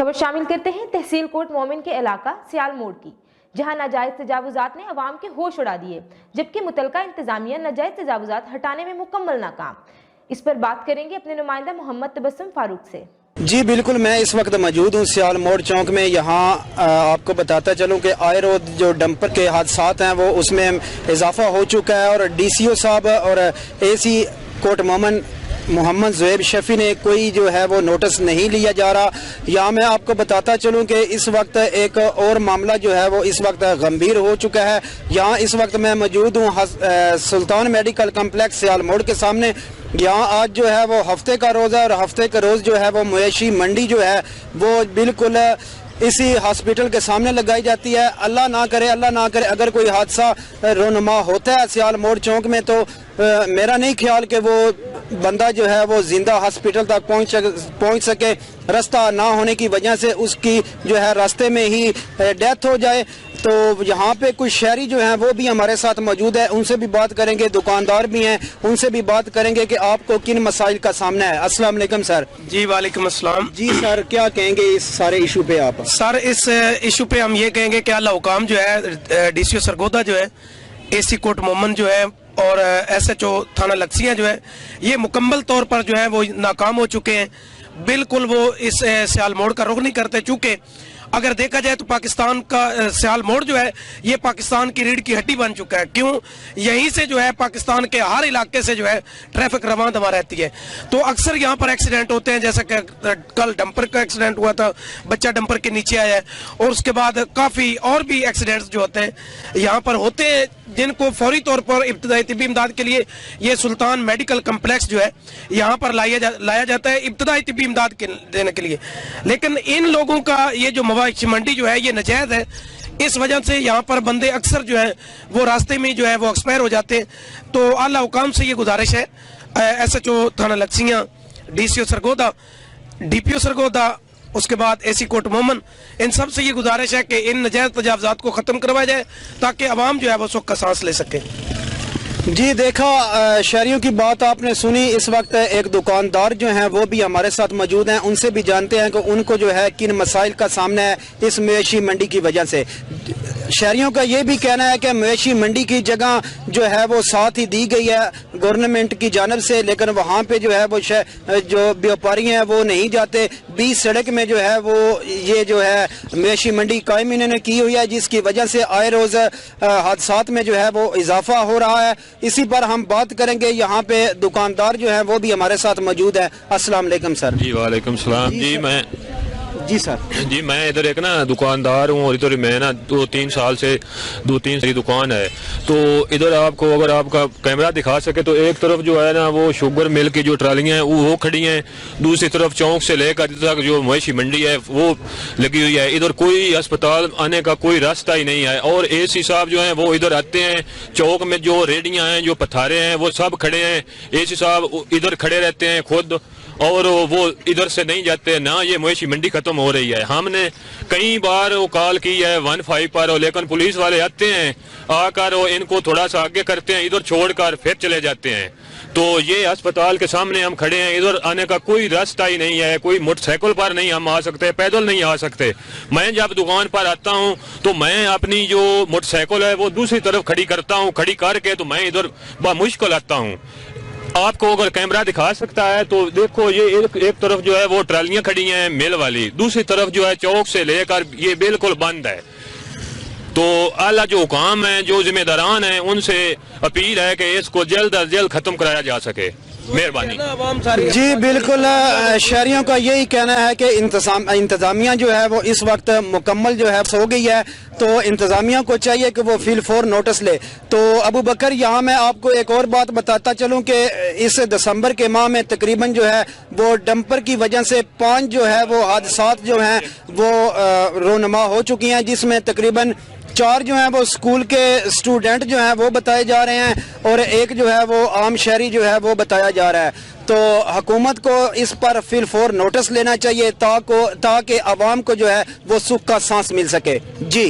खबर शामिल करते हैं तहसील कोट मोमिन के इलाका सियाल मोड़ की, जहां नाजायज तजावुजात ने अवाम के होश उड़ा दिए, जबकि मुतलका इंतजामिया नाजायज तजावुजात हटाने में मुकम्मल नाकाम। इस पर बात करेंगे अपने नुमाइंदा मोहम्मद तबस्सुम फारूक से। जी बिल्कुल, मैं इस वक्त मौजूद हूँ सियाल मोड़ चौक में। यहाँ आपको बताता चलूँ कि आए रोज जो डंपर के हादसात हैं वो उसमें इजाफा हो चुका है और DCO साहब और AC कोट मोमिन मोहम्मद ज़ुएब शफी ने कोई जो है वो नोटिस नहीं लिया जा रहा। यहाँ मैं आपको बताता चलूँ कि इस वक्त एक और मामला जो है वो इस वक्त गंभीर हो चुका है। यहाँ इस वक्त मैं मौजूद हूँ सुल्तान मेडिकल कम्प्लेक्स सियाल मोड़ के सामने। यहाँ आज जो है वो हफ्ते का रोज़ है और हफ्ते का रोज़ जो है वो मवेशी मंडी जो है वो बिल्कुल इसी हॉस्पिटल के सामने लगाई जाती है। अल्लाह ना करे अगर कोई हादसा रोनुमा होता है सियाल मोड़ चौक में तो मेरा नहीं ख्याल कि वो बंदा जो है वो जिंदा हॉस्पिटल तक पहुंच सके। रास्ता ना होने की वजह से उसकी जो है रास्ते में ही डेथ हो जाए। तो यहाँ पे कुछ शहरी जो हैं वो भी हमारे साथ मौजूद है, उनसे भी बात करेंगे, दुकानदार भी हैं, उनसे भी बात करेंगे कि आपको किन मसाइल का सामना है। अस्सलाम वालेकुम सर। जी वालेकुम अस्सलाम। जी सर, क्या कहेंगे इस सारे इशू पे आप? सर इस इशू पे हम ये कहेंगे कि अल्लाह हुकाम जो है DCO सरगोदा जो है, AC कोट मोमिन जो है और SHO थाना लक्सिया जो है, ये मुकम्मल तौर पर जो है वो नाकाम हो चुके हैं। बिल्कुल वो इस सियाल मोड़ का रुख नहीं करते। चूँकि अगर देखा जाए तो पाकिस्तान का सियाल मोड़ जो है ये पाकिस्तान की रीढ़ की हड्डी बन चुका है। क्यों? यहीं से जो है पाकिस्तान के हर इलाके से जो है ट्रैफिक रवां दवा रहती है। तो अक्सर यहाँ पर एक्सीडेंट होते हैं, जैसा कि कल डंपर का एक्सीडेंट हुआ था, बच्चा डंपर के नीचे आया है, और उसके बाद काफ़ी और भी एक्सीडेंट्स जो होते हैं यहाँ पर होते हैं, जिनको फौरी तौर पर इब्तदाई तिब्बी इमदाद के लिए ये सुल्तान मेडिकल कम्प्लेक्स जो है यहाँ पर लाया जाता है इब्तदाई तिब्बी इमदाद देने के लिए। लेकिन इन लोगों का ये जो मवेशी मंडी जो है ये नाजायज है। इस वजह से यहाँ पर बंदे अक्सर जो है वो रास्ते में जो है वो एक्सपायर हो जाते हैं। तो आला हुकाम से ये गुजारिश है SHO थाना लक्सिया, DCO सरगोदा, DPO सरगोदा, उसके बाद AC कोट मोमिन, इन सब से ये गुजारिश है कि इन नाजायज तजावुजात को ख़त्म करवाया जाए ताकि अवाम जो है वो सुख का सांस ले सके। जी देखा, शहरियों की बात आपने सुनी। इस वक्त एक दुकानदार जो हैं वो भी हमारे साथ मौजूद हैं, उनसे भी जानते हैं कि उनको जो है किन मसाइल का सामना है इस मवेशी मंडी की वजह से। शहरियों का ये भी कहना है कि मवेशी मंडी की जगह जो है वो साथ ही दी गई है गवर्नमेंट की जानब से, लेकिन वहाँ पे जो है वो जो व्यापारी हैं वो नहीं जाते। 20 सड़क में जो है वो ये जो है मवेशी मंडी कायम इन्होंने की हुई है, जिसकी वजह से आए रोज हादसात में जो है वो इजाफा हो रहा है। इसी पर हम बात करेंगे। यहाँ पे दुकानदार जो है वो भी हमारे साथ मौजूद है। अस्सलाम वालेकुम सर। जी वालेकुम सलाम। जी सर। जी मैं इधर एक ना दुकानदार हूँ और इधर मैं ना 2-3 साल से 2-3 सारी दुकान है। तो इधर आपको अगर आपका कैमरा दिखा सके तो एक तरफ जो है ना वो शुगर मिल की जो ट्रालियाँ हैं वो खड़ी हैं, दूसरी तरफ चौक से लेकर तक जो मवेशी मंडी है वो लगी हुई है। इधर कोई अस्पताल आने का कोई रास्ता ही नहीं है। और AC साहब जो हैं वो इधर आते हैं, चौक में जो रेडियाँ हैं, जो पथारे हैं वो सब खड़े हैं। AC साहब इधर खड़े रहते हैं खुद, और वो इधर से नहीं जाते ना। ये मवेशी मंडी खत्म हो रही है। हमने कई बार वो कॉल की है 15 पर, लेकिन पुलिस वाले आते हैं, आकर वो इनको थोड़ा सा आगे करते हैं, इधर छोड़कर फिर चले जाते हैं। तो ये अस्पताल के सामने हम खड़े हैं, इधर आने का कोई रास्ता ही नहीं है। कोई मोटरसाइकिल पर नहीं हम आ सकते, पैदल नहीं आ सकते। मैं जब दुकान पर आता हूँ तो मैं अपनी जो मोटरसाइकिल है वो दूसरी तरफ खड़ी करता हूँ, खड़ी करके तो मैं इधर मुश्किल आता हूँ। आपको अगर कैमरा दिखा सकता है तो देखो, ये एक तरफ जो है वो ट्रालियां खड़ी हैं मिल वाली, दूसरी तरफ जो है चौक से लेकर ये बिल्कुल बंद है। तो आला जो हुकाम है, जो जिम्मेदारान हैं, उनसे अपील है कि इसको जल्द अज जल्द खत्म कराया जा सके। मेहरबानी। जी बिल्कुल, शहरियों का यही कहना है कि इंतजामिया जो है वो इस वक्त मुकम्मल जो है हो गई है, तो इंतजामिया को चाहिए कि वो फील फॉर नोटिस ले। तो अबू बकर, यहाँ मैं आपको एक और बात बताता चलूँ कि इस दिसंबर के माह में तकरीबन जो है वो डंपर की वजह से 5 जो है वो हादसात जो हैं वो रोनुमा हो चुकी हैं, जिसमें तकरीबन 4 जो हैं वो स्कूल के स्टूडेंट जो हैं वो बताए जा रहे हैं और एक जो है वो आम शहरी जो है वो बताया जा रहा है। तो हुकूमत को इस पर फिल फॉर नोटिस लेना चाहिए ताकि आवाम को जो है वो सुख का सांस मिल सके। जी।